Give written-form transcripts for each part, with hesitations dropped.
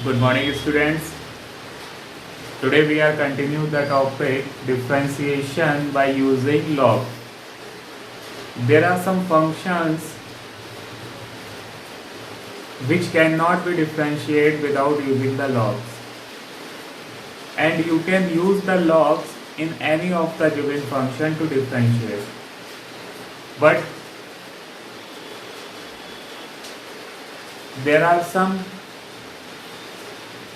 Good morning, students. Today we are continue the topic differentiation by using log. There are some functions which cannot be differentiated without using the logs, and you can use the logs in any of the given function to differentiate. But there are some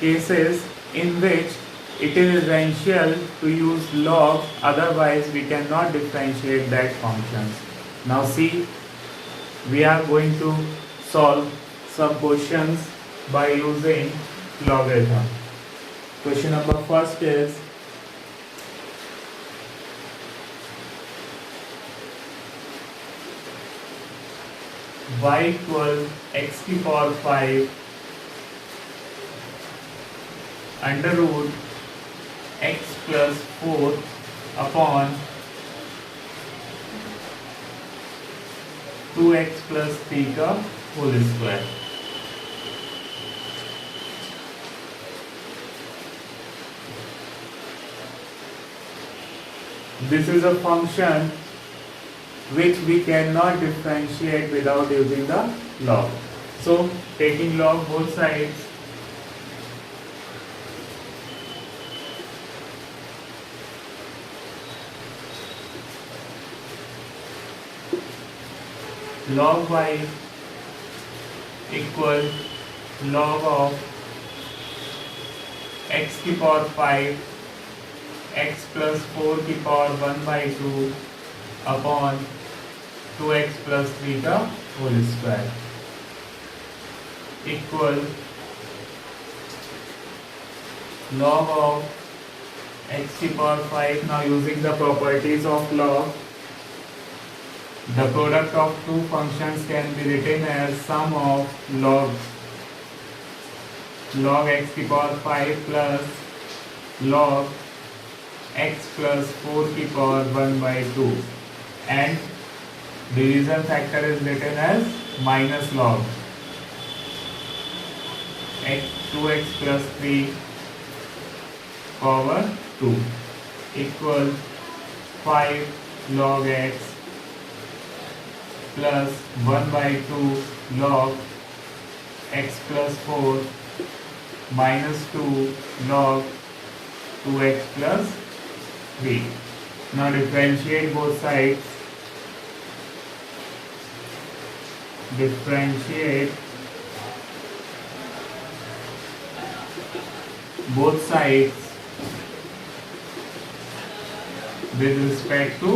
cases in which it is essential to use log, otherwise we cannot differentiate that functions. Now see, we are going to solve some questions by using logarithm. Question number first is y equal x to the power 5 under root x plus 4 upon 2x plus 3 का whole square. This is a function which we cannot differentiate without using the log. So taking log both sides, log y equal log of x to the power 5 x plus 4 to the power 1 by 2 upon 2x plus 3 का whole square equal log of x to the power 5. Now using the properties of log, the product of two functions can be written as sum of log x to the power 5 plus log x plus 4 to the power 1 by 2, and division factor is written as minus log 2x plus 3 power 2 equal 5 log x plus 1 by 2 log x plus 4 minus 2 log 2x plus 3. Now differentiate both sides. Differentiate both sides with respect to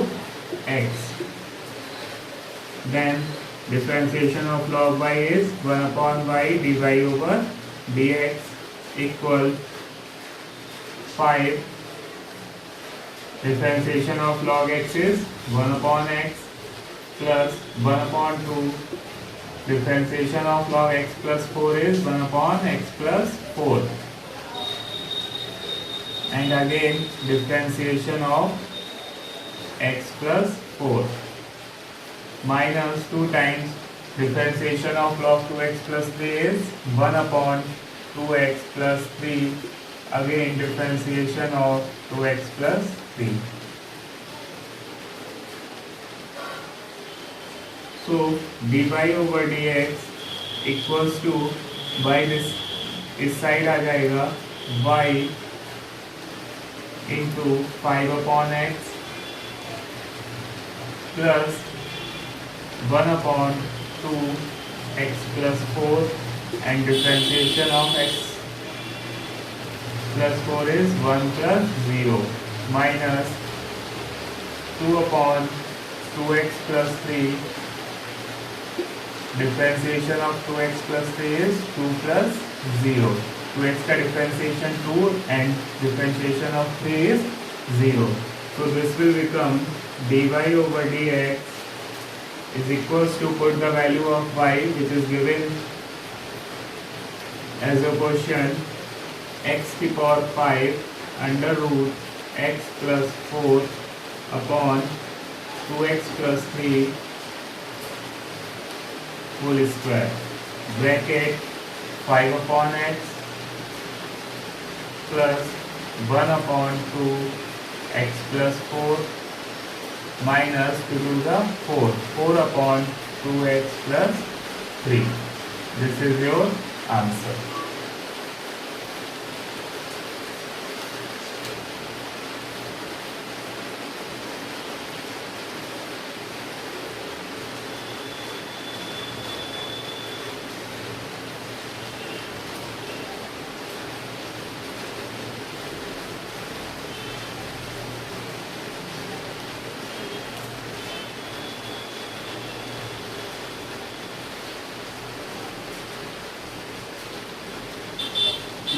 x. Then differentiation of log y is 1 upon y dy over dx equal 5. Differentiation of log x is 1 upon x plus 1 upon 2. Differentiation of log x plus 4 is 1 upon x plus 4. And again differentiation of x plus 4 minus 2 times differentiation of log 2x plus 3 is 1 upon 2x plus 3. Again differentiation of 2x plus 3. So dy over dx equals to, by this इस side आ जाएगा y into 5 upon x plus 1 upon 2 x plus 4, and differentiation of x plus 4 is 1 plus 0 minus 2 upon 2x plus 3. Differentiation of 2x plus 3 is 2 plus 0. 2x का differentiation 2 and differentiation of 3 is 0. So this will become dy over dx is equals to, put the value of y which is given as a question, x to the power 5 under root x plus 4 upon 2x plus 3 whole square, bracket 5 upon x plus 1 upon 2 x plus 4 minus to do the 4 upon 2x plus 3. This is your answer.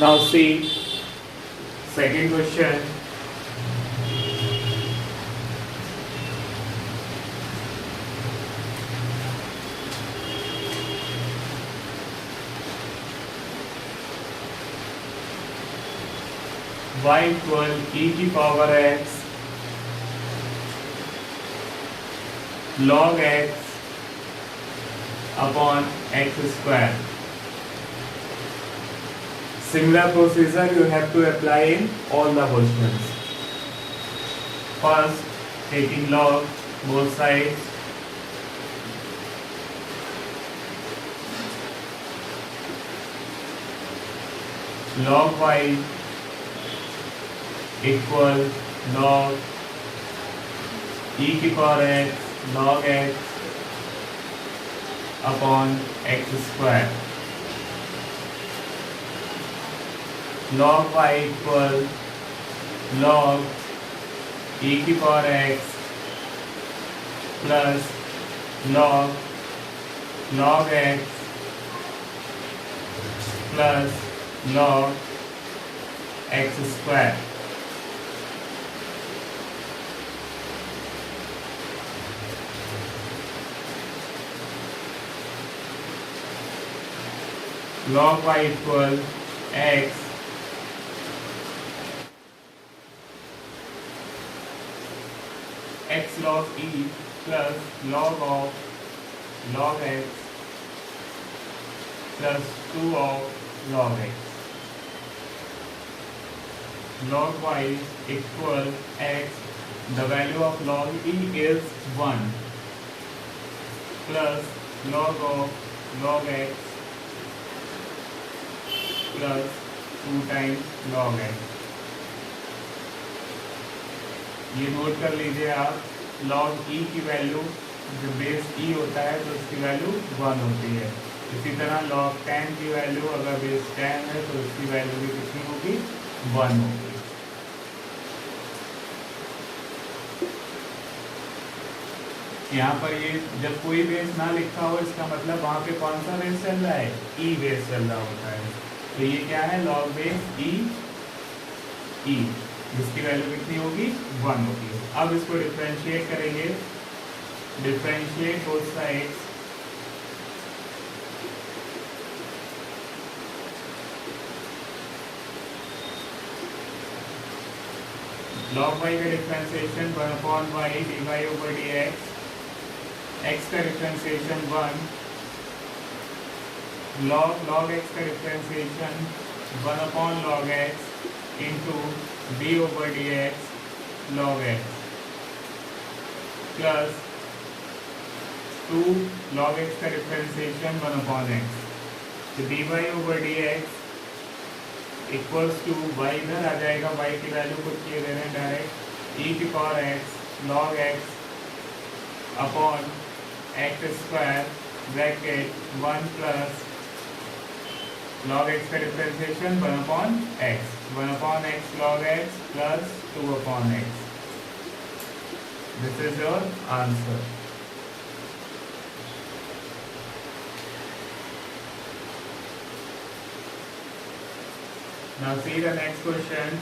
Now see second question. Y equal e की power x log x upon x square. Similar procedure you have to apply in all the questions. First, taking log both sides. Log y equal log e की power x log x upon x square. Log y equal log e की power x plus log x plus log x square. Log y equal x log e plus log of log x plus 2 of log x. Log y equal x, the value of log e is 1 plus log of log x plus 2 times log x. ये note कर लीजिए आप, log e की value जो base e होता है तो उसकी वैल्यू 1 होती है. इसी तरह log 10 की वैल्यू अगर बेस 10 है तो उसकी वैल्यू भी कितनी होगी, 1 होगी. यहाँ पर ये जब कोई बेस ना लिखा हो इसका मतलब वहाँ पे कौन सा बेस चल रहा है, e बेस चल रहा होता है. तो ये क्या है, log बेस e जिसकी वैल्यू कितनी होगी, 1 होगी. अब इसको डिफरेंशिएट करेंगे. Differentiate both sides. log y का differentiation 1 upon y dy over dx. x का डिफरेंशिएशन 1 log x का differentiation 1 upon log x into d over dx log x plus 2 log x का डिफरेंशिएशन 1 अपॉन x. तो dy over dx equals to y इधर आ जाएगा, y की value को किए दे रहे हैं डायरेक्ट, e की power x log x upon x square bracket 1 plus log x का differentiation 1 upon x, 1 upon x log x plus 2 upon x. This is your answer. Now see the next question.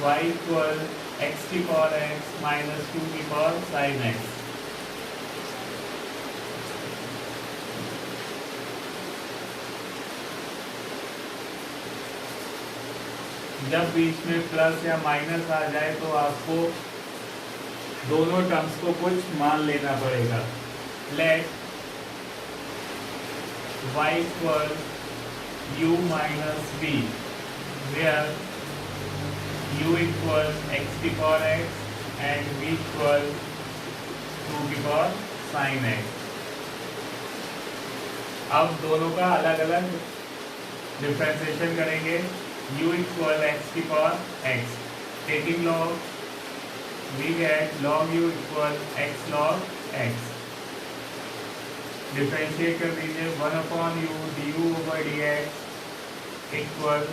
y equal x की power x minus 2 की power sin x। जब बीच में plus या minus आ जाए तो आपको दोनों टर्म्स को कुछ मान लेना पड़ेगा। Let y equal u minus b, where u equal x की power x and b equal 2 की पावर sin x। अब दोनों का अलग अलग डिफरेंशिएशन करेंगे। u इक्वल x की power x, taking log we get log u equal x log x। Differentiate कर दीजिए 1 upon u du over dx equal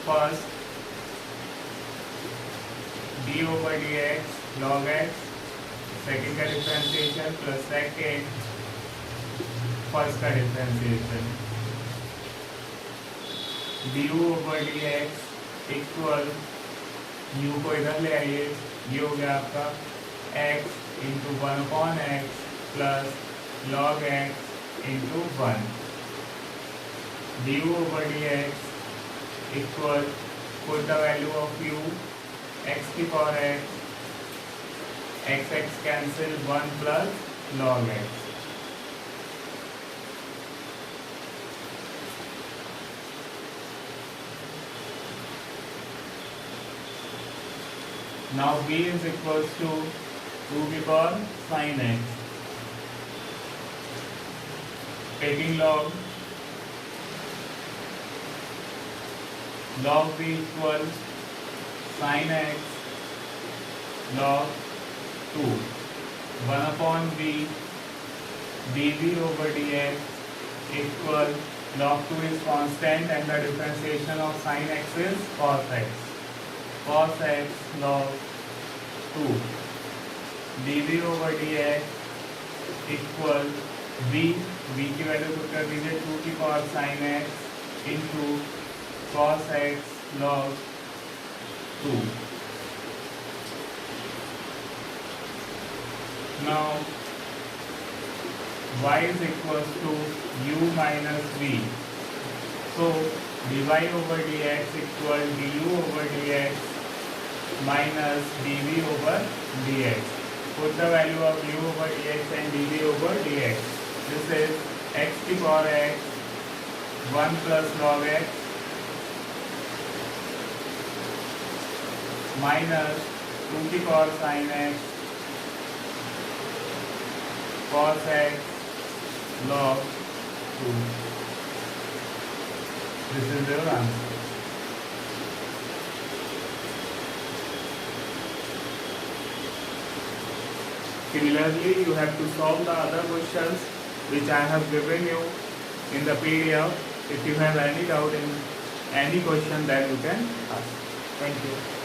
first d over dx log x, second का डिफरेंशिएशन प्लस सेकेंड फर्स्ट का differentiation du over dx equal u को इधर ले आइए, ये हो गया आपका x into 1 upon x plus log x into 1। du over dx equal put the value of u x की power x cancel 1 plus log x। Now b is equals to 2 की power sin x, taking log b equal sin x log 2, 1 upon b dv over dx equal log 2 is constant and the differentiation of sin x is cos x, cos x log 2 dv over dx equal v की value put कर दीजिए 2 की power sin x into cos x log 2। Now y is equals to u minus v, so dy over dx equal du over dx minus dv over dx। Put the value of u over dx and dv over dx. This is x की power x 1 plus log x minus 2 की power sin x cos x log 2। This is your answer. Similarly, you have to solve the other questions which I have given you in the PDF. If you have any doubt in any question, then you can ask. Thank you.